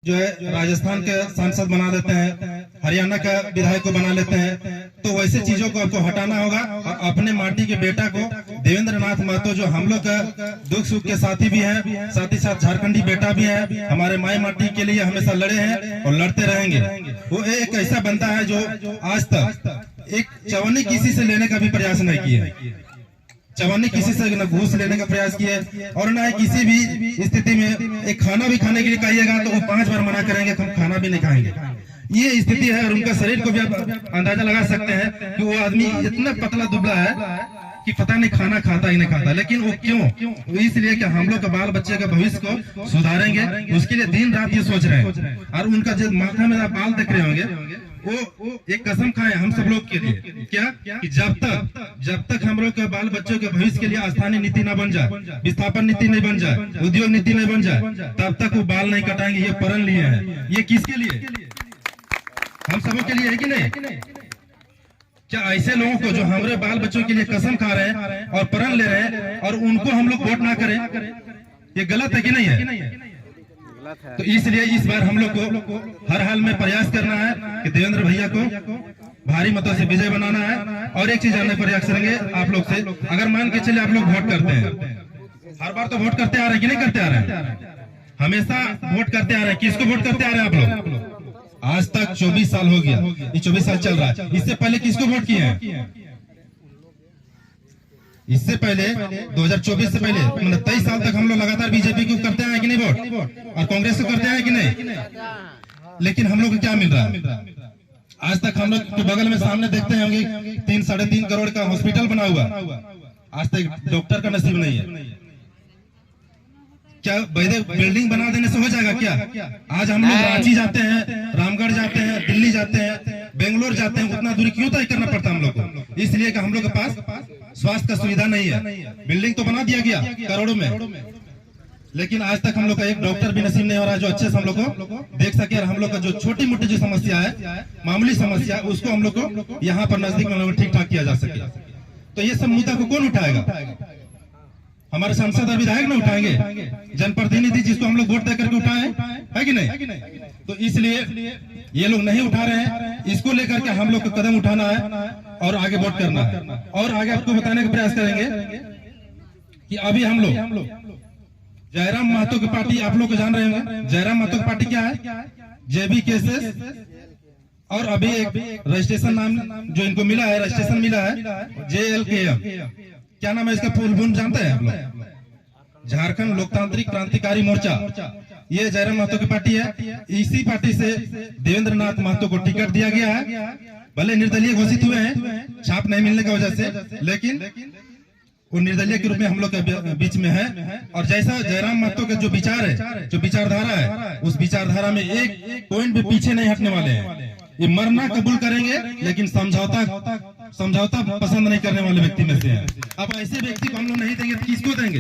जो है राजस्थान के सांसद बना देते हैं, हरियाणा का विधायक को बना लेते हैं। तो वैसे चीजों को आपको हटाना होगा और अपने माटी के बेटा को देवेंद्र नाथ महतो जो हम लोग का दुख सुख के साथी भी हैं, साथ ही साथ झारखंडी बेटा भी है, हमारे माई माटी के लिए हमेशा लड़े हैं और लड़ते रहेंगे। वो एक ऐसा बंदा है जो आज तक एक चवन्नी किसी से लेने का भी प्रयास नहीं किया, चवन्नी किसी से न घूस लेने का प्रयास किए और न किसी भी स्थिति में एक खाना भी खाने के लिए कहिएगा तो वो 5 बार मना करेंगे, हम खाना भी नहीं खाएंगे। ये स्थिति है और उनका शरीर को भी आप अंदाजा लगा सकते हैं कि वो आदमी इतना पतला दुबला है कि पता नहीं खाना खाता ही नहीं खाता। लेकिन वो क्यों? इसलिए कि हम लोग का बाल बच्चे का भविष्य को सुधारेंगे, उसके लिए दिन रात ये सोच रहे हैं। और उनका जो माथा में आप बाल देख रहे होंगे वो एक कसम खाए हम सब लोग के लिए, क्या कि जब तक हम लोग के बाल बच्चों के भविष्य के लिए स्थानीय नीति न बन जाए, विस्थापन नीति नहीं बन जाए, उद्योग नीति नहीं बन जाए, तब तक वो बाल नहीं कटाएंगे। ये प्रण लिए हैं। ये किसके लिए? हम सबों के लिए है कि नहीं? क्या ऐसे लोगों को जो हमारे बाल बच्चों के लिए कसम खा रहे हैं और प्रण ले रहे हैं और उनको हम लोग वोट ना करें, ये गलत है कि नहीं है? तो इसलिए इस बार हम लोग को हर हाल में प्रयास करना है कि देवेंद्र भैया को भारी मतों से विजय बनाना है। और एक चीज जानने प्रयास करेंगे आप लोग से, अगर मान के चले आप लोग वोट करते हैं, हर बार तो वोट करते आ रहे हैं कि नहीं करते आ रहे हैं? हमेशा वोट करते आ रहे हैं। किसको वोट करते आ रहे हैं आप लोग? आज तक 24 साल हो गया, ये 24 साल चल रहा है। इससे पहले किसको वोट किए हैं? इससे पहले 2024 से पहले मतलब 23 साल तक हम लोग लगातार बीजेपी को करते हैं कि नहीं वोट, और कांग्रेस को करते हैं कि नहीं? लेकिन हम लोग को क्या मिल रहा है? आज तक हम लोग के बगल में सामने देखते होंगे 3-3.5 करोड़ का हॉस्पिटल बना हुआ, आज तक डॉक्टर का नसीब नहीं है। क्या बिल्डिंग बना देने से हो जाएगा क्या? आज हम लोग रांची जाते हैं, रामगढ़ जाते हैं, दिल्ली जाते हैं, बेंगलोर जाते हैं, उतना दूरी क्यों तय करना पड़ता हम लोग को? इसलिए कि हम लोग के पास स्वास्थ्य का सुविधा नहीं है। बिल्डिंग तो बना दिया गया करोड़ों में, लेकिन आज तक हम लोग का एक डॉक्टर भी नसीब नहीं हो रहा है जो अच्छे से हम लोग को देख सके और हम लोग का जो छोटी मोटी जो समस्या है, मामूली समस्या, उसको हम लोग को यहाँ पर नजदीक में ठीक ठाक किया जा सके। तो ये सब मुद्दा को कौन उठाएगा? हमारे सांसद और विधायक न उठाएंगे, जनप्रतिनिधि जिसको हम लोग वोट दे करके उठाए है कि नहीं? तो इसलिए ये लोग नहीं उठा रहे हैं। इसको लेकर के हम लोग को कदम उठाना है और आगे वोट करना है। और आगे आपको बताने का प्रयास करेंगे कि अभी हम लोग जयराम महतो की पार्टी, आप लोग को जान रहे होंगे जयराम महतो की पार्टी क्या है? जेबी केसेस, और अभी एक रजिस्ट्रेशन नाम जो इनको मिला है, रजिस्ट्रेशन मिला है JLKM। क्या नाम है इसका? फुल फॉर्म जानते हैं आप लोग? झारखंड लोकतांत्रिक क्रांतिकारी मोर्चा। ये जयराम महतो की पार्टी है। इसी पार्टी से देवेंद्र नाथ महतो को टिकट दिया गया है। भले निर्दलीय घोषित हुए हैं छाप नहीं मिलने की वजह से, लेकिन वो निर्दलीय के रूप में हम लोग के बीच में है। और जैसा जयराम महतो का जो विचार है, जो विचारधारा है, उस विचारधारा में एक पॉइंट भी पीछे नहीं हटने वाले हैं। ये मरना कबूल करेंगे, लेकिन समझौता पसंद नहीं करने वाले व्यक्ति में से हैं। अब ऐसे व्यक्ति को हम लोग नहीं देंगे तो किसको देंगे?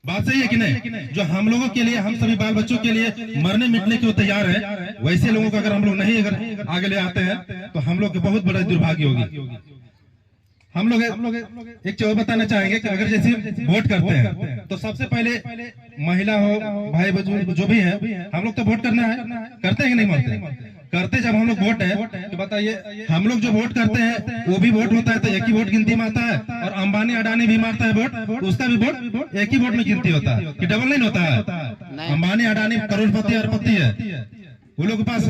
बात सही है कि नहीं? जो हम लोगों के लिए, हम सभी बाल बच्चों के लिए मरने मिटने के तैयार है, वैसे लोगों को अगर हम लोग नहीं अगर आगे ले आते हैं तो हम लोग के बहुत बड़ा दुर्भाग्य होगी। हम लोग एक चीज बताना चाहेंगे कि अगर जैसे वोट करते हैं तो सबसे पहले महिला हो, भाई बुजुर्ग जो भी है, हम लोग तो वोट करना है, करते हैं कि नहीं? मानते करते। जब हम लोग वोट है तो बताइए, हम लोग जो वोट करते हैं वो भी वोट होता है तो एक ही वोट गिनती में आता है, और अंबानी अडानी भी मारता है वोट, उसका भी वोट एक ही वोट में गिनती होता है कि डबल नहीं होता है? अंबानी अडानी करोड़पति अरबपति है, वो लोग के पास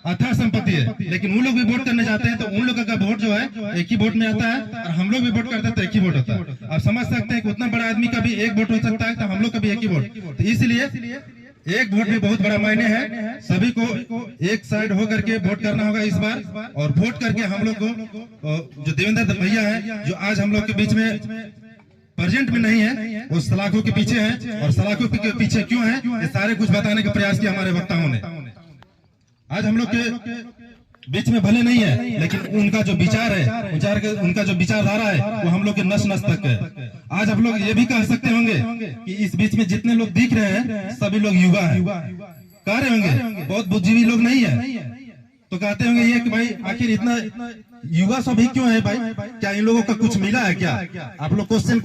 अथाह संपत्ति है, लेकिन वो लोग भी वोट करने जाते हैं तो उन लोगों का वोट जो है एक ही वोट में आता है, और हम लोग भी वोट करते हैं तो एक ही वोट होता है। आप समझ सकते हैं कि उतना बड़ा आदमी का भी एक वोट हो सकता है, तो हम लोग का भी एक ही वोट। तो इसलिए एक वोट भी बहुत बड़ा मायने है। सभी को एक साइड होकर के वोट करना होगा इस बार, और वोट करके हम लोग को जो देवेंद्र भैया है, जो आज हम लोग के बीच में प्रेजेंट में नहीं है, वो सलाखों के पीछे है। और सलाखों के पीछे क्यों है, ये सारे कुछ बताने का प्रयास किया हमारे वक्ताओं ने। आज हम लोग के बीच में भले नहीं है, लेकिन उनका जो विचार है, उनका जो विचारधारा है, वो हम लोग के नस नस तक है। आज आप लोग ये भी कह सकते होंगे कि इस बीच में जितने लोग दिख रहे हैं सभी लोग युवा हैं, कह रहे होंगे बहुत बुद्धिजीवी लोग नहीं है। तो कहते होंगे ये कि भाई आखिर इतना युवा सब ही क्यों है भाई, क्या इन लोगों का कुछ मिला है क्या? आप लोग क्वेश्चन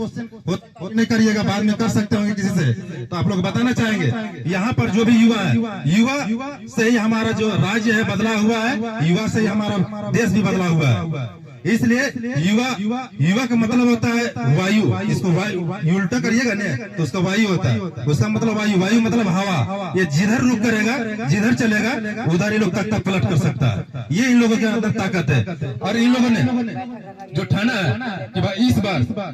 नहीं करिएगा, बाद में कर सकते होंगे किसी से, तो आप लोग बताना चाहेंगे। यहाँ पर जो भी युवा है, युवा से ही हमारा जो राज्य है बदला हुआ है, युवा से ही हमारा देश भी बदला हुआ है। इसलिए युवा का मतलब होता है वायु। इसको वायु उल्टा करिएगा ना तो उसका वायु होता है, उसका मतलब वायु मतलब हवा। ये जिधर रुक करेगा, जिधर चलेगा उधर ही लोग तख्ता पलट कर सकता है। ये इन लोगों के अंदर ताकत है। और इन लोगों ने जो ठाना है कि भाई इस बार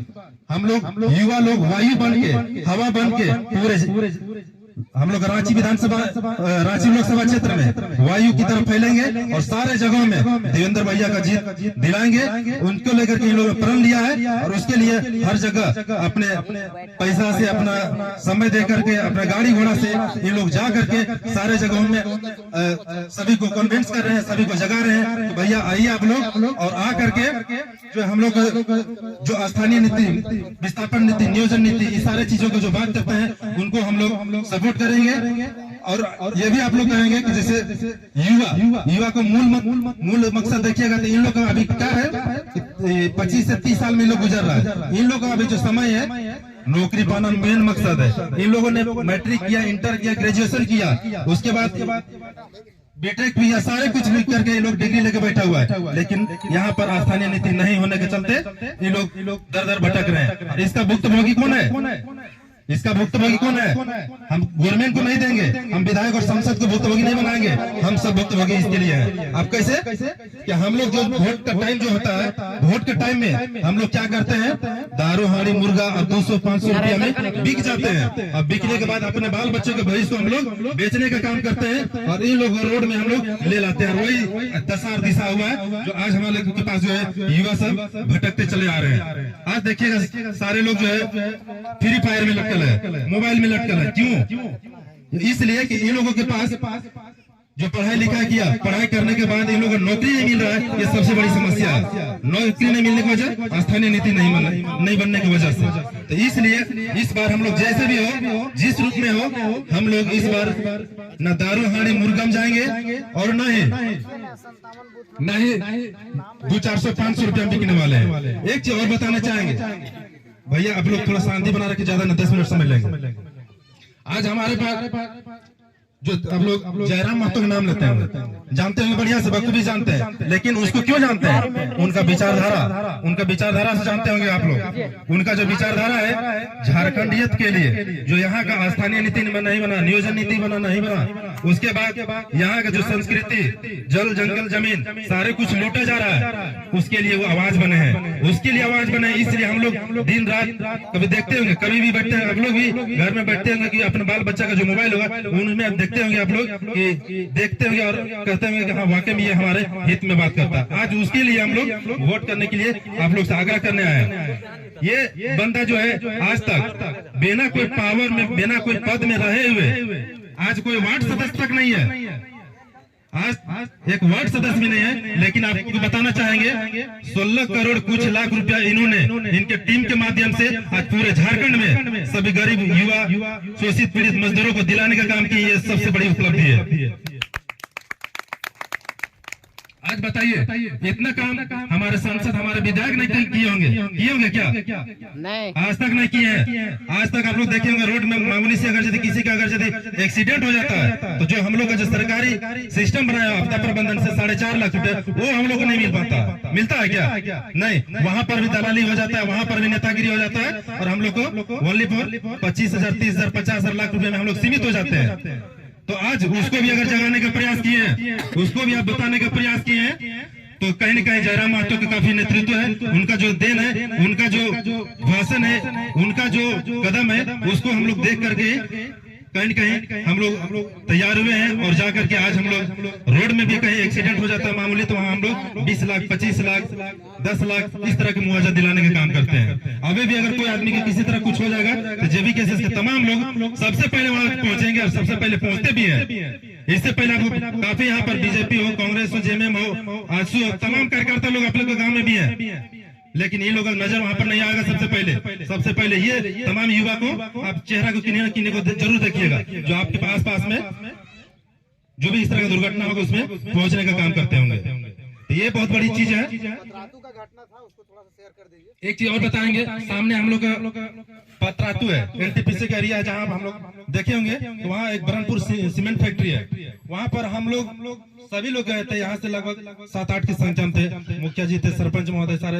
हम लोग युवा लोग वायु बन के, हवा बन के पूरे हम लोग रांची विधानसभा, रांची लोकसभा क्षेत्र में वायु की तरफ फैलेंगे और सारे जगहों में देवेंद्र भैया का जीत दिलाएंगे। उनको लेकर के इन लोगों ने प्रण लिया है और उसके लिए हर जगह अपने पैसा से, अपना समय दे करके, अपने गाड़ी घोड़ा से ये लोग जा करके सारे जगहों में सभी को कन्विंस कर रहे हैं, सभी को जगा रहे हैं तो भैया आइए आप लोग। और आ करके जो हम लोग जो स्थानीय नीति, विस्थापन नीति, नियोजन नीति, इस सारे चीजों को जो बात करते हैं उनको हम लोग सपोर्ट करेंगे। और ये भी आप लोग कहेंगे कि जैसे युवा को मूल मकसद देखिएगा तो इन लोग का अभी क्या है, 25 से 30 साल में लोग गुजर रहा है। इन लोगों का अभी जो समय है नौकरी पाना मेन मकसद है। इन लोगों ने मैट्रिक किया, इंटर किया, ग्रेजुएशन किया, उसके बाद बीटेक भी, सारे कुछ लिख करके ये लोग डिग्री लेके बैठा हुआ है। लेकिन यहाँ पर स्थानीय नीति नहीं होने के चलते ये लोग दर दर भटक रहे हैं। इसका भुक्तभोगी कौन है? इसका भुक्तभोगी कौन है? हम गवर्नमेंट को नहीं देंगे, हम विधायक और सांसद को भुक्तभोगी नहीं बनाएंगे, हम सब भुक्तभोगी इसके लिए हैं। अब कैसे कि हम लोग जो वोट का टाइम जो होता है, वोट के टाइम में हम लोग क्या करते हैं, दारू हाड़ी मुर्गा और 200-500 रुपया में बिक जाते हैं। अब बिकने के बाद अपने बाल बच्चों के भविष्य को हम लोग बेचने का काम करते हैं और इन लोग रोड में हम लोग ले लाते हैं। वही दसार दिशा हुआ है जो आज हमारे के पास जो है युवा सब भटकते चले आ रहे हैं। आज देखिएगा सारे लोग जो है फ्री फायर में लटकल है, मोबाइल में लटकल है। क्यों? इसलिए कि इन लोगों के पास जो पढ़ाई लिखाई किया, पढ़ाई करने के बाद इन लोगों को नौकरी नहीं मिल रहा है, ये सबसे बड़ी समस्या है। नौकरी नहीं मिलने की वजह स्थानीय नीति नहीं बनने की वजह से। तो इसलिए इस बार हम लोग जैसे भी हो, जिस रूप में हो, हम लोग इस बार न दारू हाड़ी मुर्गम जाएंगे और न ही 200-400-500 रुपया बिकने वाले हैं। एक चीज और बताना चाहेंगे भैया, आप लोग थोड़ा शांति बना रखे, ज्यादा न 10 मिनट समझ लेंगे। आज हमारे पास जो आप लोग जयराम महतो का नाम लेते हैं, जानते हैं बढ़िया से, बखूबी जानते हैं, लेकिन उसको क्यों जानते हैं? उनका विचारधारा से जानते होंगे आप लोग। उनका जो विचारधारा है झारखंडियत के लिए, जो यहाँ का स्थानीय नीति नहीं बना, नियोजन नीति बना नहीं बना, उसके बाद यहाँ का जो संस्कृति, जल जंगल जमीन सारे कुछ लूटा जा रहा है, उसके लिए वो आवाज बने हैं, उसके लिए आवाज बने। इसलिए हम लोग दिन रात कभी देखते होंगे, कभी भी बैठते हैं, आप लोग भी घर में बैठते होंगे कि अपने बाल बच्चा का जो मोबाइल होगा उनमें आप देखते होंगे, आप लोग कि देखते होंगे और कहते होंगे कि हाँ वाकई में ये हमारे हित में बात करता है। आज उसके लिए हम लोग वोट करने के लिए आप लोग से आग्रह करने आए हैं। ये बंदा जो है आज तक बिना कोई पावर में, बिना कोई पद में रहे हुए आज कोई वार्ड सदस्य तक नहीं है, आज एक वार्ड सदस्य भी नहीं है। लेकिन आपको बताना चाहेंगे 16 करोड़ कुछ लाख रुपया इन्होंने इनके टीम के माध्यम से आज पूरे झारखंड में सभी गरीब युवा, शोषित पीड़ित मजदूरों को दिलाने का काम किया। ये सबसे बड़ी उपलब्धि है। आज बताइए इतना काम हमारे सांसद, हमारे विधायक नहीं किए होंगे क्या? नहीं, आज तक नहीं किए हैं। आज तक आप लोग देखे होंगे रोड में मामूली से अगर किसी का अगर एक्सीडेंट हो जाता है तो जो हम लोग का जो सरकारी सिस्टम बनाया आपदा प्रबंधन से 4.5 लाख रुपए, वो हम लोग को नहीं मिल पाता। मिलता है क्या? नहीं, वहाँ पर भी दलाली हो जाता है, वहाँ पर भी नेतागिरी हो जाता है और हम लोग को ओनली फॉर 25,000, 30,000, 50,000 लाख रुपए में हम लोग सीमित हो जाते हैं। तो आज उसको भी अगर जगाने का प्रयास किए हैं, उसको भी आप बताने का प्रयास किए हैं, तो कहीं न कहीं जयराम महतो का काफी नेतृत्व है, उनका जो देन है, उनका जो भाषण है, उनका जो कदम है, उसको हम लोग देख करके कहीं न कहीं हम लोग तैयार हुए हैं। और जाकर के आज हम लोग रोड में भी कहीं एक्सीडेंट हो जाता है मामूली, तो वहाँ हम लोग 20 लाख, 25 लाख, 10 लाख इस तरह के मुआवजा दिलाने का काम करते हैं। अभी भी अगर कोई आदमी के किसी तरह कुछ हो जाएगा तो जेबी केसेस के तमाम लोग सबसे पहले वहाँ पहुंचेंगे और सबसे पहले पहुंचते भी हैं। इससे पहले आपको काफी यहाँ पर बीजेपी हो, कांग्रेस हो, जेएमएम हो, आजसू हो, तमाम कार्यकर्ता लोग आप लोग के गाँव में भी है, लेकिन ये लोग नजर वहां पर नहीं आएगा। सबसे पहले ये तमाम युवा को आप चेहरा को किन्हीं को जरूर देखिएगा, जो आपके पास में जो भी इस तरह का दुर्घटना होगा उसमें पहुंचने का काम करते होंगे। तो ये बहुत बड़ी चीज है। पतरातू का घटना था, उसको थोड़ा सा शेयर कर दीजिए। एक चीज और बताएंगे, सामने हम लोग का पतरातू है, एनटीपीसी का एरिया है, जहाँ हम लोग देखे होंगे तो वहाँ एक बरनपुर सीमेंट फैक्ट्री है। वहाँ पर हम लोग सभी लोग गए थे, यहाँ से लगभग 7-8 की संख्या में थे। मुखिया जी थे, सरपंच महोदय, सारे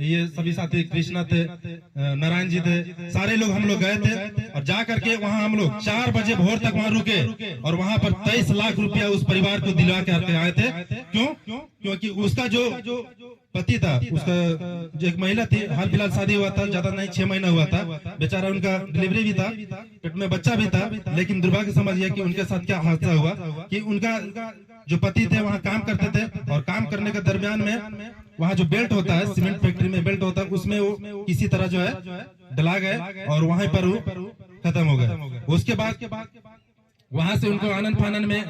ये सभी साथी, कृष्णा थे, नारायण जी थे, सारे लोग हम लोग गए थे। और जा करके वहाँ हम लोग 4 बजे भोर तक वहाँ रुके और वहाँ पर 23 लाख रुपया उस परिवार को दिलवा के आए थे। क्यों? क्योंकि उसका जो पति था, उसका जो एक महिला थी, हाल फिलहाल शादी हुआ था, ज्यादा नहीं 6 महीना हुआ था, बेचारा उनका डिलीवरी भी था, पेट में बच्चा भी था। लेकिन दुर्भाग्य समझिए कि उनके साथ क्या हादसा हुआ कि उनका जो पति थे वहाँ काम करते थे और काम करने के दरमियान में वहाँ जो बेल्ट होता है, सीमेंट फैक्ट्री में बेल्ट होता है, उसमें वो किसी तरह जो है डला गए और वहीं पर वो खत्म हो गए। उसके बाद वहां से उनको आनंद फानन में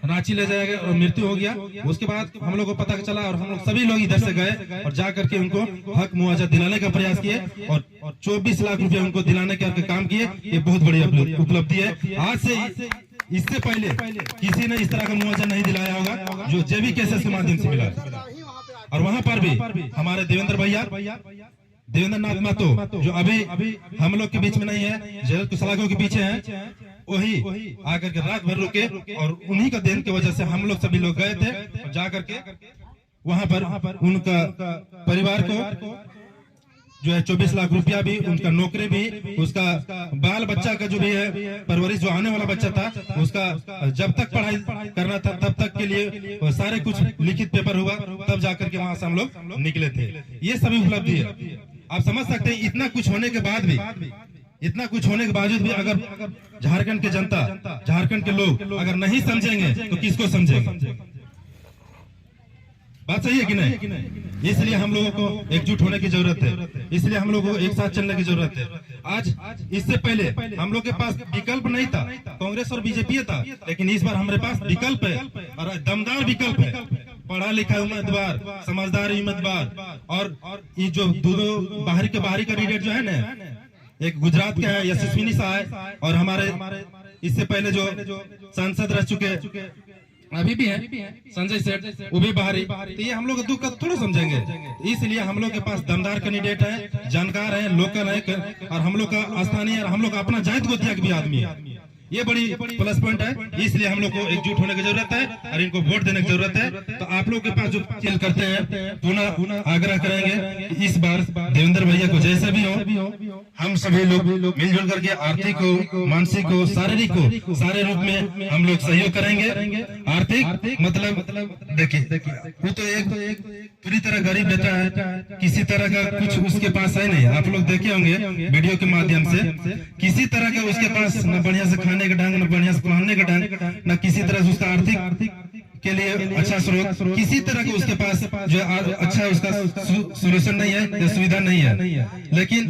रांची ले जाया गया और मृत्यु हो गया। उसके बाद हम लोग को पता चला और हम लोग सभी लोग इधर से गए और जा करके उनको हक मुआवजा दिलाने का प्रयास किए और 24 लाख रुपए उनको दिलाने का काम किए। ये बहुत बड़ी उपलब्धि है। आज से इससे पहले किसी ने इस तरह का मुआवजा नहीं दिलाया होगा जो जेबी केसेस के माध्यम से मिला। और वहां पर भी हमारे देवेंद्र भैया, देवेंद्र नाथ महतो, जो अभी हम लोग के बीच में नहीं है, जेल कुशलागों के पीछे हैं, वही आकर के रात भर रुके और उन्हीं का देन की वजह से हम लोग सभी लोग गए थे और जा करके वहां पर उनका परिवार को जो है 24 लाख रुपया भी, उनका नौकरी भी, उसका बाल बच्चा का जो भी है परवरिश, जो आने वाला बच्चा था उसका जब तक पढ़ाई करना था तब तक के लिए सारे कुछ लिखित पेपर हुआ, तब जाकर के वहां से हम लोग निकले थे। ये सभी उपलब्धि है। आप समझ सकते हैं इतना कुछ होने के बाद भी, इतना कुछ होने के बावजूद भी अगर झारखंड के जनता, झारखंड के लोग अगर नहीं समझेंगे तो किसको समझेंगे? बात सही है कि नहीं? इसलिए हम लोगों को एकजुट होने की जरूरत है, इसलिए हम लोगों को एक साथ चलने की जरूरत है। आज इससे पहले हम लोग के पास विकल्प नहीं था, कांग्रेस और बीजेपी था, लेकिन इस बार हमारे पास विकल्प है और दमदार विकल्प है। पढ़ा लिखा उम्मीदवार, समझदार उम्मीदवार और ये जो दोनों बाहरी कैंडिडेट जो है ना, एक गुजरात का है यशस्विनी शाह और हमारे इससे पहले जो सांसद रह चुके अभी भी है संजय सेठ, वो भी बाहरी। तो ये हम लोग दुख का थोड़ा समझेंगे, इसलिए हम लोग के पास दमदार कैंडिडेट है, जानकार है, लोकल है और हम लोग का स्थानीय, हम लोग का अपना जायद गोतिया भी आदमी है। ये बड़ी प्लस पॉइंट है। इसलिए हम लोग को एकजुट होने की जरूरत है और इनको वोट देने की जरूरत है। तो आप लोग के पास जो खेल करते हैं पुनः आग्रह करेंगे कि इस बार देवेंद्र भैया को जैसे भी हो, हम सभी लोग मिलजुल करके आर्थिक हो, मानसिक हो, शारीरिक हो, सारे रूप में हम लोग सहयोग करेंगे। आर्थिक मतलब देखिए वो तो एक पूरी तरह गरीब रहता है, किसी तरह का कुछ उसके पास है नहीं। आप लोग देखे होंगे वीडियो के माध्यम से, किसी तरह का उसके पास न बढ़िया से खाने का ढंग, न बढ़िया से पहनने का ढंग, न किसी तरह से उसका आर्थिक के लिए अच्छा स्रोत, किसी तरह का उसके पास जो अच्छा उसका सोल्यूशन नहीं है या सुविधा नहीं है। लेकिन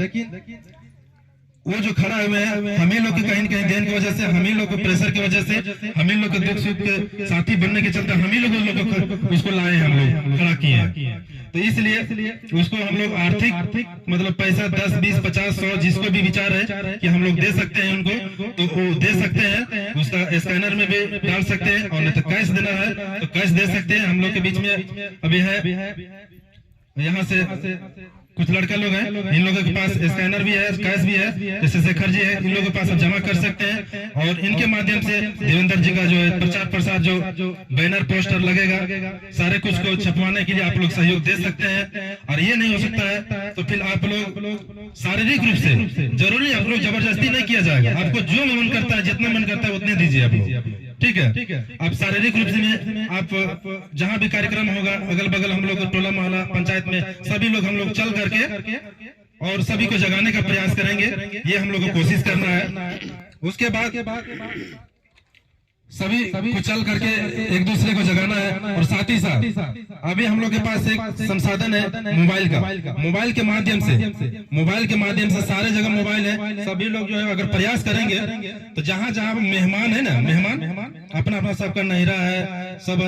वो जो खड़ा हुए हैं, हम ही लोग के कहीं न कहीं देन की वजह से, हम ही लोग के प्रेशर की वजह से, हम ही लोग के दुख सुख के साथी बनने के चलते हम ही लोग उसको लाए, हम लोग खड़ा किए हैं। तो इसलिए उसको हम लोग आर्थिक मतलब पैसा 10, 20, 50, 100 जिसको भी विचार है कि हम लोग दे सकते हैं उनको, तो वो दे सकते हैं। उसका स्कैनर में भी डाल सकते हैं और नहीं तो कैश देना है तो कैश दे सकते हैं। हम लोग के बीच में अभी है यहाँ से कुछ लड़का लोग हैं, इन लोगों के पास स्कैनर भी है, कैश भी है, जैसे शेखर जी है, इन लोगों के पास आप जमा कर सकते हैं और इनके माध्यम से देवेंद्र जी का जो है प्रचार प्रसार, जो बैनर पोस्टर लगेगा, सारे कुछ को छपवाने के लिए आप लोग सहयोग दे सकते हैं। और ये नहीं हो सकता है तो फिर आप लोग शारीरिक रूप से, जरूरी आप लोग जबरदस्ती नहीं किया जाएगा, आपको जो मन करता है, जितना मन करता है उतने दीजिए आप लोग, ठीक है। आप शारीरिक रूप से आप जहाँ भी कार्यक्रम होगा, अगल बगल हम लोग टोला मोहल्ला पंचायत में सभी लोग हम लोग चल करके और सभी को जगाने का प्रयास करेंगे। ये हम लोग को कोशिश करना है। उसके बाद सभी को चल करके एक दूसरे को जगाना है और साथ ही साथ अभी हम लोग के पास एक संसाधन है मोबाइल का। मोबाइल के माध्यम से सारे जगह मोबाइल है। सभी लोग जो है अगर प्रयास करेंगे तो जहाँ जहाँ मेहमान है ना, मेहमान अपना अपना सबका नहरा है, सब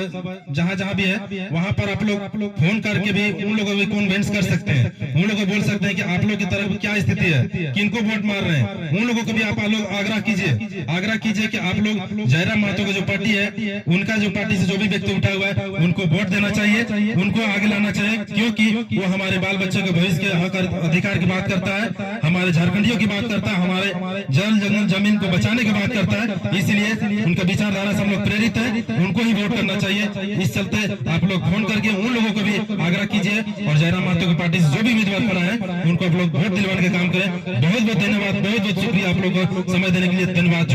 जहाँ जहाँ भी है वहाँ पर आप लोग फोन करके भी उन लोगों को कन्विंस कर सकते हैं, उन लोगों को बोल सकते हैं कि आप लोग की तरफ क्या स्थिति है, किनको वोट मार रहे हैं। उन लोगों को भी आप लोग आग्रह कीजिए कि आप लोग जयराम महतो की जो पार्टी है, उनका जो पार्टी से जो भी व्यक्ति उठा हुआ है उनको वोट देना चाहिए, उनको आगे लाना चाहिए, क्योंकि वो हमारे बाल बच्चों के भविष्य के हक अधिकार की बात करता है, हमारे झारखंडियों की बात करता है, हमारे जल जंगल जमीन को बचाने की बात करता है। इसलिए उनका विचारधारा से हम लोग प्रेरित है, उनको ही वोट करना चाहिए। इस चलते आप लोग फोन करके उन लोगों को भी आग्रह कीजिए और जयराम महतो की पार्टी से जो भी उम्मीदवार खड़ा है उनको आप लोग वोट दिलवाने का काम करें। बहुत बहुत धन्यवाद, बहुत बहुत शुक्रिया आप लोग को समय देने के लिए। धन्यवाद।